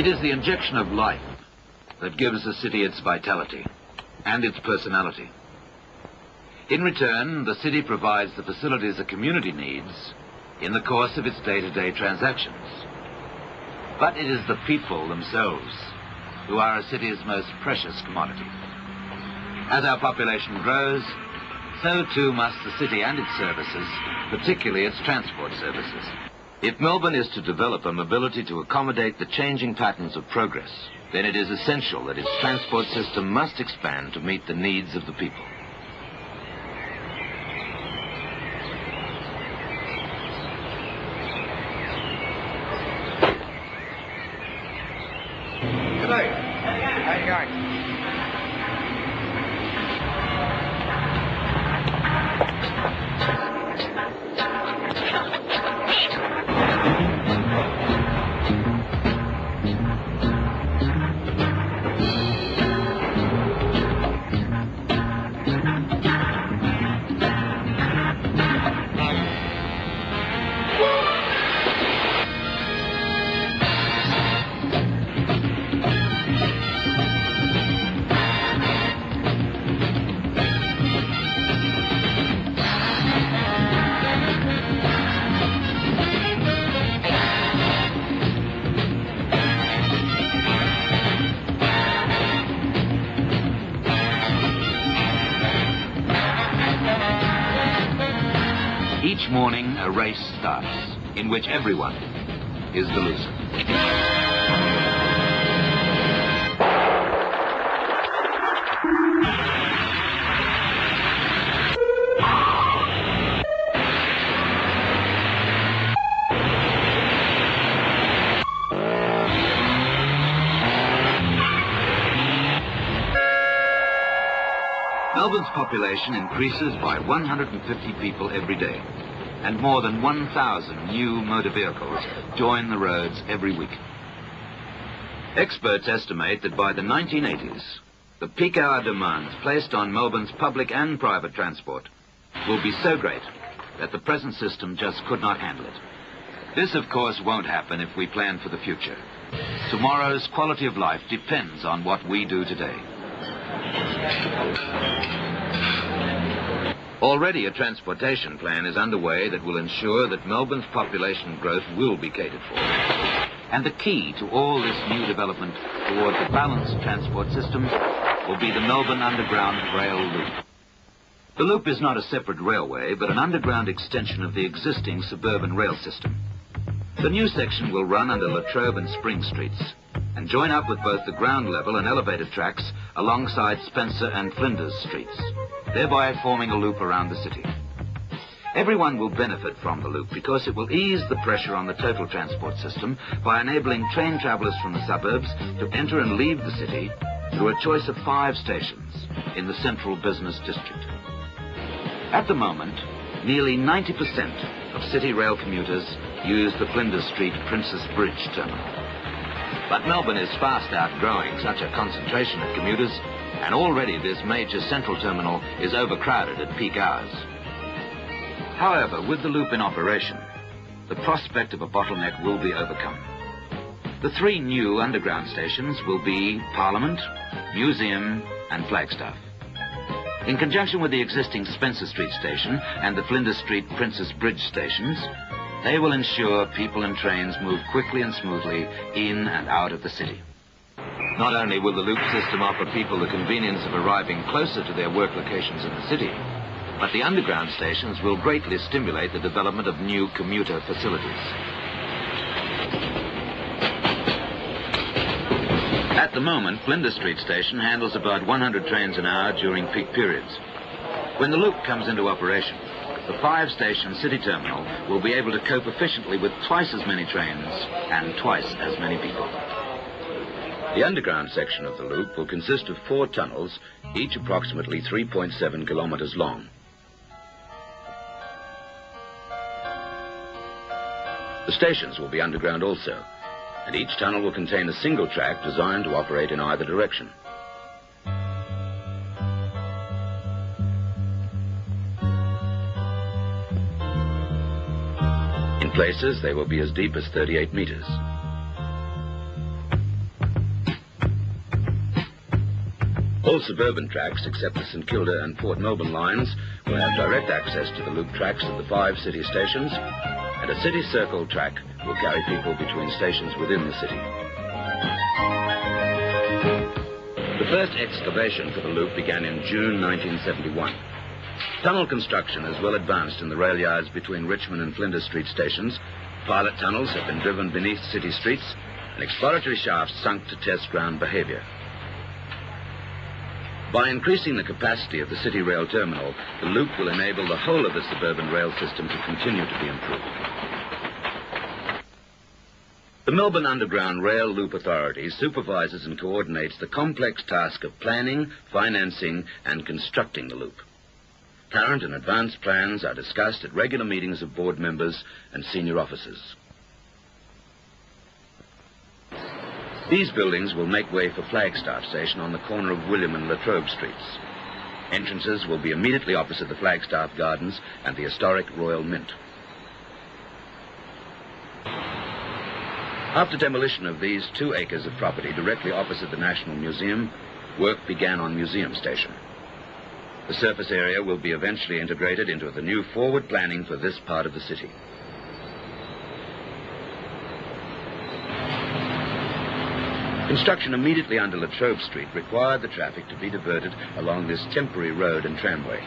It is the injection of life that gives a city its vitality and its personality. In return, the city provides the facilities a community needs in the course of its day-to-day transactions. But it is the people themselves who are a city's most precious commodity. As our population grows, so too must the city and its services, particularly its transport services. If Melbourne is to develop a mobility to accommodate the changing patterns of progress, then it is essential that its transport system must expand to meet the needs of the people. Hello. How are you going? Each morning, a race starts, in which everyone is the loser. Melbourne's population increases by 150 people every day, and more than 1,000 new motor vehicles join the roads every week. Experts estimate that by the 1980s, the peak hour demands placed on Melbourne's public and private transport will be so great that the present system just could not handle it. This, of course, won't happen if we plan for the future. Tomorrow's quality of life depends on what we do today. Already a transportation plan is underway that will ensure that Melbourne's population growth will be catered for. And the key to all this new development towards a balanced transport system will be the Melbourne Underground Rail Loop. The loop is not a separate railway, but an underground extension of the existing suburban rail system. The new section will run under La Trobe and Spring Streets and join up with both the ground level and elevated tracks alongside Spencer and Flinders Streets, thereby forming a loop around the city. Everyone will benefit from the loop because it will ease the pressure on the total transport system by enabling train travellers from the suburbs to enter and leave the city through a choice of 5 stations in the central business district. At the moment, nearly 90% of city rail commuters use the Flinders Street Princess Bridge terminal. But Melbourne is fast outgrowing such a concentration of commuters, and already this major central terminal is overcrowded at peak hours. However, with the loop in operation, the prospect of a bottleneck will be overcome. The 3 new underground stations will be Parliament, Museum and Flagstaff. In conjunction with the existing Spencer Street station and the Flinders Street Princess Bridge stations, they will ensure people and trains move quickly and smoothly in and out of the city. Not only will the loop system offer people the convenience of arriving closer to their work locations in the city, but the underground stations will greatly stimulate the development of new commuter facilities. At the moment, Flinders Street station handles about 100 trains an hour during peak periods. When the loop comes into operation, the 5-station city terminal will be able to cope efficiently with twice as many trains and twice as many people. The underground section of the loop will consist of 4 tunnels, each approximately 3.7 kilometers long. The stations will be underground also, and each tunnel will contain a single track designed to operate in either direction. In places, they will be as deep as 38 meters. All suburban tracks, except the St Kilda and Port Melbourne lines, will have direct access to the loop tracks at the 5 city stations, and a city circle track will carry people between stations within the city. The first excavation for the loop began in June 1971. Tunnel construction is well advanced in the rail yards between Richmond and Flinders Street stations. Pilot tunnels have been driven beneath city streets, and exploratory shafts sunk to test ground behaviour. By increasing the capacity of the city rail terminal, the loop will enable the whole of the suburban rail system to continue to be improved. The Melbourne Underground Rail Loop Authority supervises and coordinates the complex task of planning, financing and constructing the loop. Current and advanced plans are discussed at regular meetings of board members and senior officers. These buildings will make way for Flagstaff Station on the corner of William and Latrobe Streets. Entrances will be immediately opposite the Flagstaff Gardens and the historic Royal Mint. After demolition of these 2 acres of property directly opposite the National Museum, work began on Museum Station. The surface area will be eventually integrated into the new forward planning for this part of the city. Construction immediately under Latrobe Street required the traffic to be diverted along this temporary road and tramway.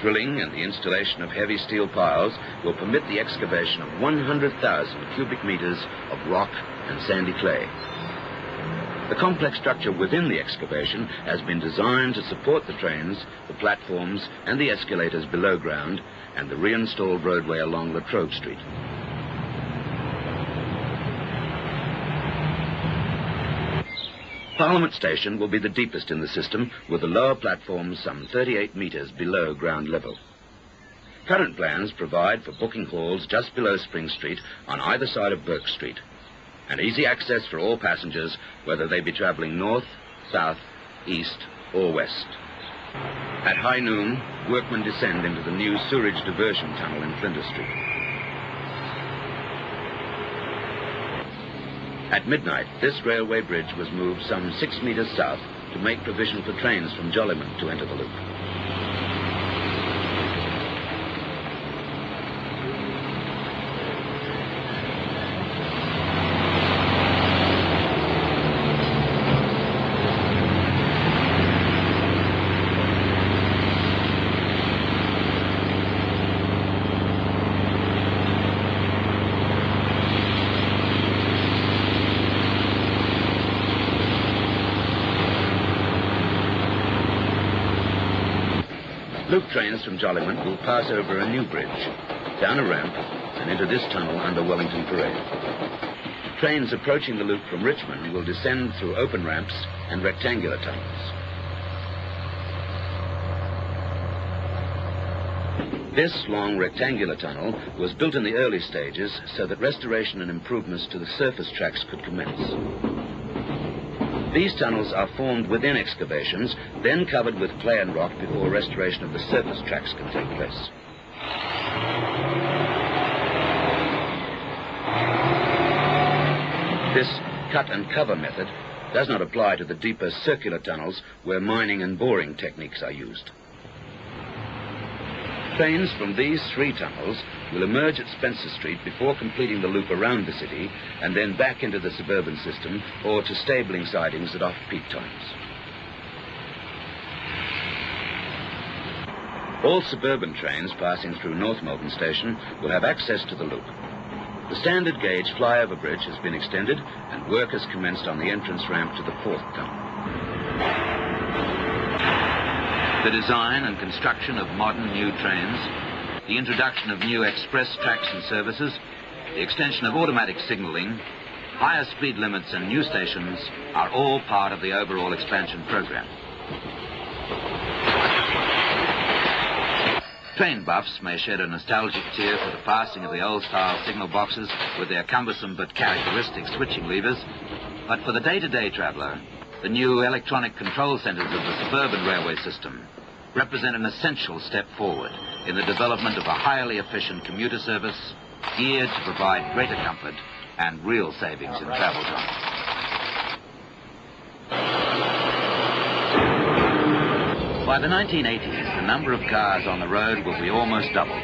Drilling and the installation of heavy steel piles will permit the excavation of 100,000 cubic meters of rock and sandy clay. The complex structure within the excavation has been designed to support the trains, the platforms and the escalators below ground and the reinstalled roadway along Latrobe Street. Parliament Station will be the deepest in the system, with the lower platforms some 38 metres below ground level. Current plans provide for booking halls just below Spring Street on either side of Burke Street, and easy access for all passengers, whether they be travelling north, south, east or west. At high noon, workmen descend into the new sewerage diversion tunnel in Flinders Street. At midnight, this railway bridge was moved some 6 metres south to make provision for trains from Jollyman to enter the loop. Loop trains from Jollyman will pass over a new bridge, down a ramp, and into this tunnel under Wellington Parade. Trains approaching the loop from Richmond will descend through open ramps and rectangular tunnels. This long rectangular tunnel was built in the early stages so that restoration and improvements to the surface tracks could commence. These tunnels are formed within excavations, then covered with clay and rock before restoration of the surface tracks can take place. This cut and cover method does not apply to the deeper circular tunnels where mining and boring techniques are used. Trains from these 3 tunnels will emerge at Spencer Street before completing the loop around the city and then back into the suburban system or to stabling sidings at off-peak times. All suburban trains passing through North Melbourne Station will have access to the loop. The standard gauge flyover bridge has been extended and work has commenced on the entrance ramp to the 4th tunnel. The design and construction of modern new trains, the introduction of new express tracks and services, the extension of automatic signalling, higher speed limits and new stations are all part of the overall expansion program. Train buffs may shed a nostalgic tear for the passing of the old-style signal boxes with their cumbersome but characteristic switching levers, but for the day-to-day traveller, the new electronic control centres of the suburban railway system represent an essential step forward in the development of a highly efficient commuter service geared to provide greater comfort and real savings in travel time. By the 1980s, the number of cars on the road will be almost doubled.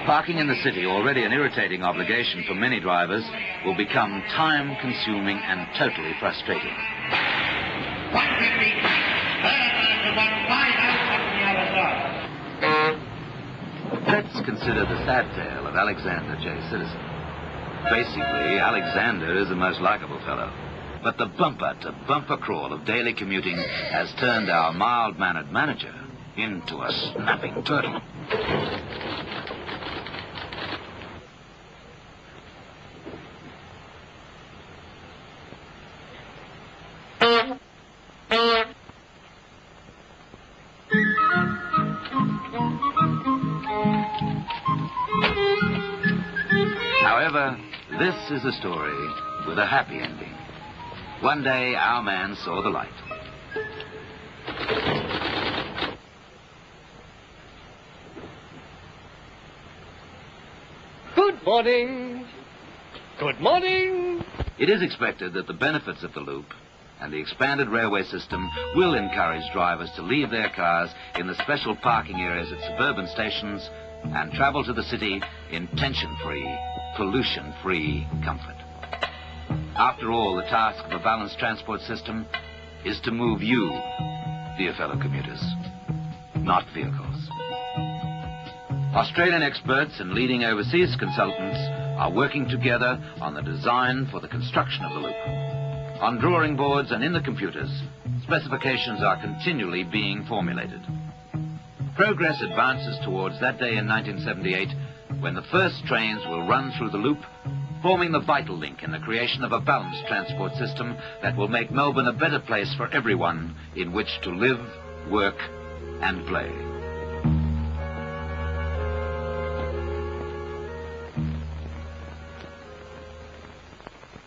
Parking in the city, already an irritating obligation for many drivers, will become time-consuming and totally frustrating. Let's consider the sad tale of Alexander J. Citizen. Basically, Alexander is the most likable fellow. But the bumper-to-bumper crawl of daily commuting has turned our mild-mannered manager into a snapping turtle. However, this is a story with a happy ending. One day, our man saw the light. Good morning. Good morning. It is expected that the benefits of the loop and the expanded railway system will encourage drivers to leave their cars in the special parking areas at suburban stations and travel to the city in tension-free, pollution-free comfort. After all, the task of a balanced transport system is to move you, dear fellow commuters, not vehicles. Australian experts and leading overseas consultants are working together on the design for the construction of the loop. On drawing boards and in the computers, specifications are continually being formulated. Progress advances towards that day in 1978 when the first trains will run through the loop, forming the vital link in the creation of a balanced transport system that will make Melbourne a better place for everyone in which to live, work, and play.